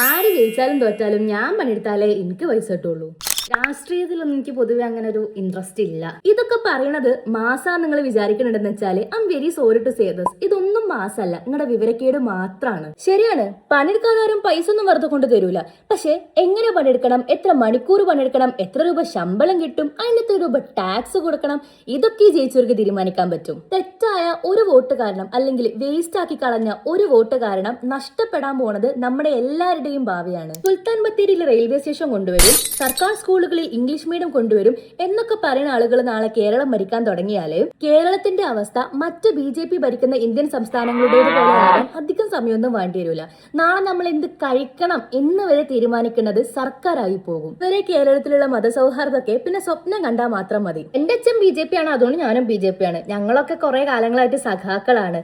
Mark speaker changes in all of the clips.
Speaker 1: ആര് ജയിച്ചാലും തോറ്റാലും ഞാൻ പണിയെടുത്താലേ എനിക്ക് പൈസ കിട്ടുള്ളൂ. രാഷ്ട്രീയത്തിലൊന്നും എനിക്ക് പൊതുവെ അങ്ങനെ ഒരു ഇൻട്രസ്റ്റ് ഇല്ല. ഇതൊക്കെ പറയണത് മാസാ നിങ്ങൾ വിചാരിക്കണുണ്ടെന്ന് വെച്ചാല് I am very sorry to say this. ഇതൊന്നും മാസല്ല, നിങ്ങളുടെ വിവരക്കേട് മാത്രമാണ്. ശരിയാണ്, പണിയെടുക്കാതാരും പൈസ ഒന്നും വെറുതെ കൊണ്ട് തരൂല. പക്ഷെ എങ്ങനെ പണിയെടുക്കണം, എത്ര മണിക്കൂർ പണിയെടുക്കണം, എത്ര രൂപ ശമ്പളം കിട്ടും, അതിന് എത്ര രൂപ ടാക്സ് കൊടുക്കണം, ഇതൊക്കെ ജയിച്ചവർക്ക് തീരുമാനിക്കാൻ പറ്റും. തെറ്റായ ഒരു വോട്ട് കാരണം അല്ലെങ്കിൽ വേസ്റ്റ് ആക്കി കളഞ്ഞ ഒരു വോട്ട് കാരണം നഷ്ടപ്പെടാൻ പോണത് നമ്മുടെ എല്ലാവരുടെയും ഭാവിയാണ്. സുൽത്താൻ ബത്തേരിയിൽ റെയിൽവേ സ്റ്റേഷൻ കൊണ്ടുവരും, സർക്കാർ സ്കൂളുകളിൽ ഇംഗ്ലീഷ് മീഡിയം കൊണ്ടുവരും എന്നൊക്കെ പറയുന്ന ആളുകൾ നാളെ കേരളം ഭരിക്കാൻ തുടങ്ങിയാല് കേരളത്തിന്റെ അവസ്ഥ മറ്റ് BJP ഭരിക്കുന്ന ഇന്ത്യൻ സംസ്ഥാനങ്ങളുടേതുപോലെ ആകാൻ അധികം സമയമൊന്നും വേണ്ടി വരില്ല. നാളെ നമ്മൾ എന്ത് കഴിക്കണം എന്ന് വരെ തീരുമാനിക്കുന്നത് സർക്കാരായി പോകും. ഇവരെ കേരളത്തിലുള്ള മതസൗഹാർദ്ദമൊക്കെ പിന്നെ സ്വപ്നം കണ്ടാൽ മാത്രം മതി. എന്റെ അച്ഛൻ BJP ആണ്, അതുകൊണ്ട് ഞാനും BJP ആണ്. ഞങ്ങളൊക്കെ കുറെ കാലങ്ങളായിട്ട് സഖാക്കളാണ്.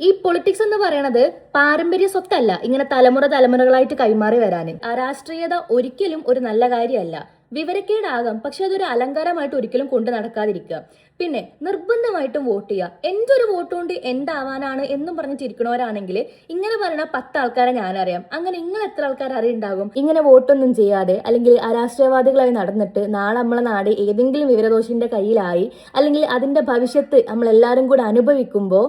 Speaker 1: ഈ പൊളിറ്റിക്സ് എന്ന് പറയണത് പാരമ്പര്യ സ്വത്തല്ല, ഇങ്ങനെ തലമുറകളായിട്ട് കൈമാറി വരാൻ. രാഷ്ട്രീയത ഒരിക്കലും ഒരു നല്ല കാര്യമല്ല. വിവരക്കേടാകാം, പക്ഷെ അതൊരു അലങ്കാരമായിട്ട് ഒരിക്കലും കൊണ്ടു നടക്കാതിരിക്കുക. പിന്നെ നിർബന്ധമായിട്ടും വോട്ട് ചെയ്യുക. എന്റെ ഒരു വോട്ട് കൊണ്ട് എന്താവാനാണ് എന്നും പറഞ്ഞിട്ടിരിക്കണവരാണെങ്കിൽ ഇങ്ങനെ പറയണ 10 ആൾക്കാരെ ഞാനറിയാം. അങ്ങനെ നിങ്ങൾ എത്ര ആൾക്കാർ അറിയുണ്ടാകും ഇങ്ങനെ വോട്ടൊന്നും ചെയ്യാതെ അല്ലെങ്കിൽ അരാഷ്ട്രീയവാദികളായി നടന്നിട്ട് നാളെ നമ്മളെ നാട് ഏതെങ്കിലും വിവരദോഷിന്റെ കയ്യിലായി അല്ലെങ്കിൽ അതിന്റെ ഭവിഷ്യത്ത് നമ്മളെല്ലാവരും കൂടെ അനുഭവിക്കുമ്പോൾ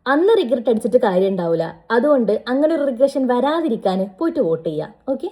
Speaker 1: അന്ന് റിഗ്രറ്റ് അടിച്ചിട്ട് കാര്യം ഉണ്ടാവില്ല. അതുകൊണ്ട് അങ്ങനെ ഒരു റിഗ്രഷൻ വരാതിരിക്കാൻ പോയിട്ട് വോട്ട് ചെയ്യുക. ഓക്കെ.